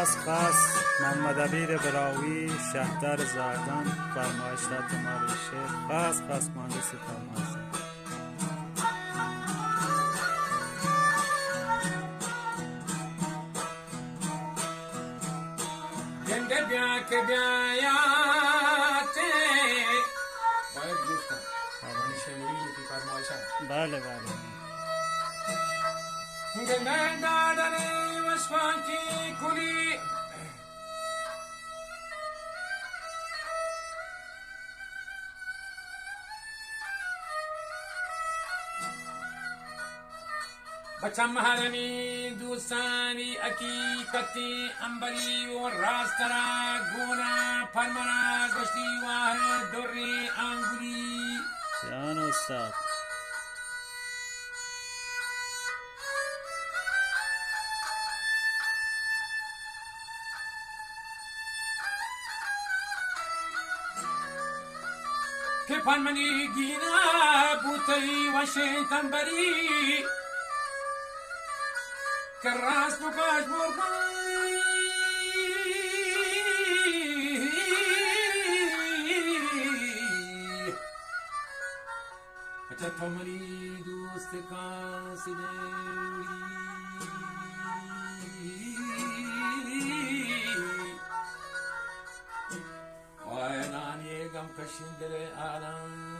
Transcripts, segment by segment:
خاص محمد عبیر براوی شهردار زاردان فرمایشات مال شیخ خاص مهندس فرمایشات گنده بیا که بیاته باید گوش کن فرمانی شموری که فرمایشات بله گنده دادنی وشفاکی کلی بچم حرمی دوستانی حقیقتی انبری و راسترا گونا پرمنا گشتی واه دوری انگوری جان استاد که پرمنی گینا بوتی واشنطن بری که راست بکاش برگای اچھا تمری دوست کاسی دوری وای نانی غم کشین دل آدم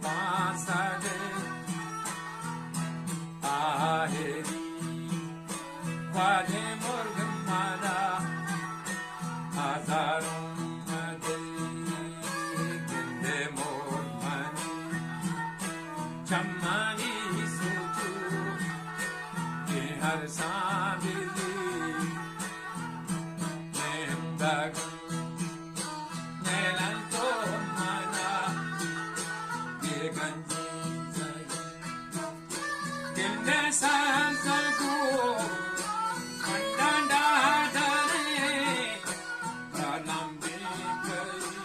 बांसुरी आहेरी वाले मुर्ग माला हजारों गिंदे मोर मनी चम्मानी सूतू के हर सांबिली नेमदाग नेलन तो मना ये गंजी गिंदे सांसगू कंडा धरे प्रलंबे करी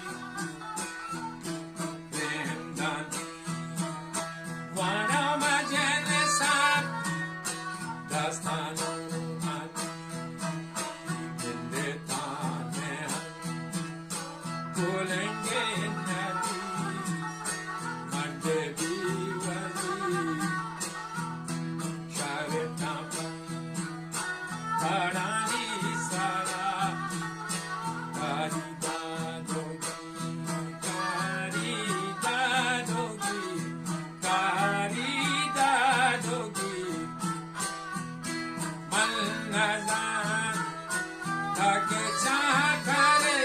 प्रेमदान वाना मजले साथ दास्तानों जिंदे ताने बोलेंगे नदी मंडे दीवानी शारे टापा Karani sara, kari dadogi, kari dadogi, kari dadogi. Malnazan, tak chakare,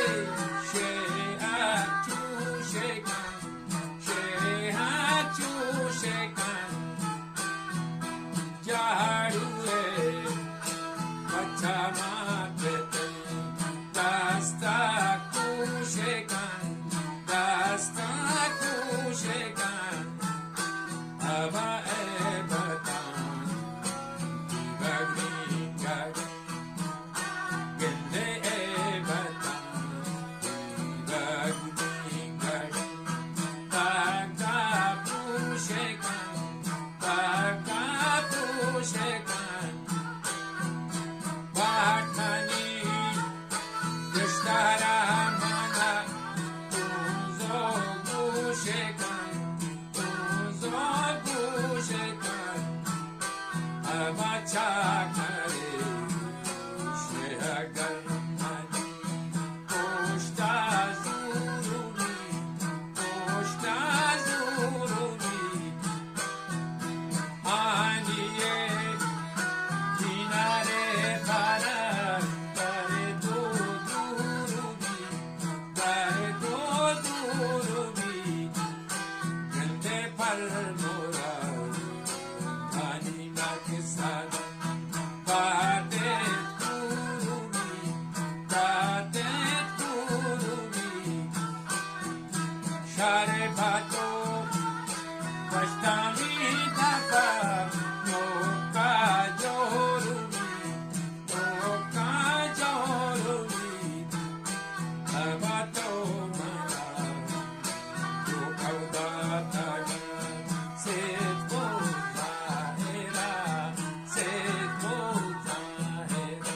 she atu shekan, jaharue. Chamate, dasta kushekan, aba ebatan, bagringar, gende ebatan, bagringar, baga kushekan. Vatani, Krishnaramana, Tuzo Gushekan, Amachakare, Shehagarmani, Koshta Zurumi, Aniye, Dinare, Share Bhato, Vashtami Dapa, Noka Jorumi, Abato Mara, Yokaudata, Set Bozahera, Set Bozahera.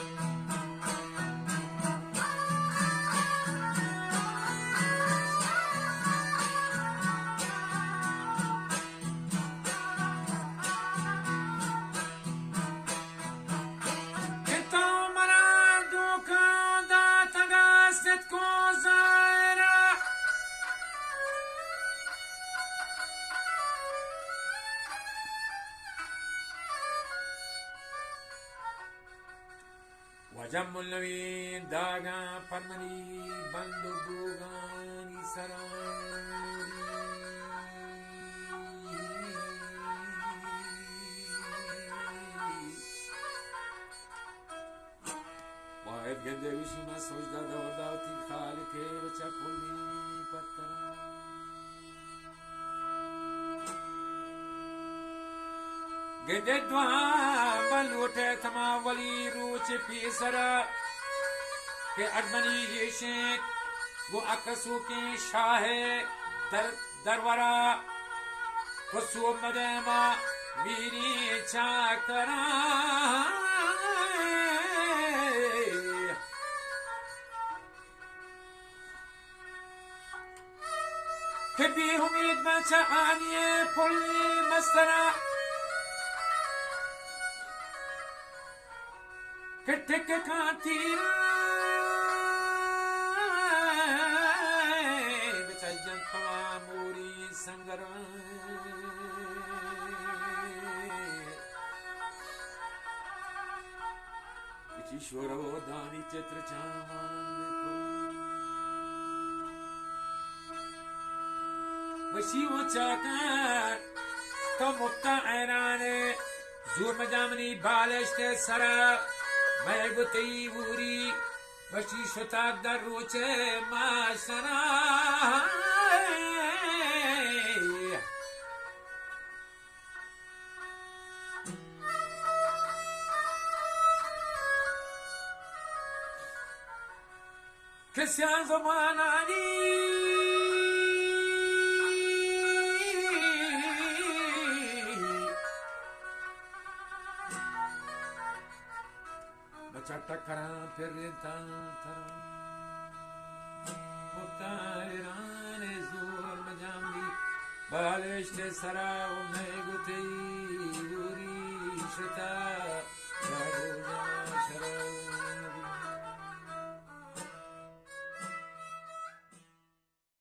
Wajamulnavi daga parmani bandu bugani sarari. Vahid gende vishuna sojda davdati khalike vachapuli patara. Gende dwa balute thama wali ruch pisara ke admani ye sheikh wo akasu ke shahe darwara wasu madama miri chakara ke bi umid bacha aniye pulli mastara Ketek kantir becajan pamuri संगरम ईश्वर दानी चित्र चांद वशी वो चाकर तो मुक्ता ऐराने जोर मजामनी बालश्ते सरा मैं गुती वूरी वशी शताक दर रोचे Mashna Christian Zamanani Bacha takara perita tara Muktairan ezur majambi Baleshte sara me gutei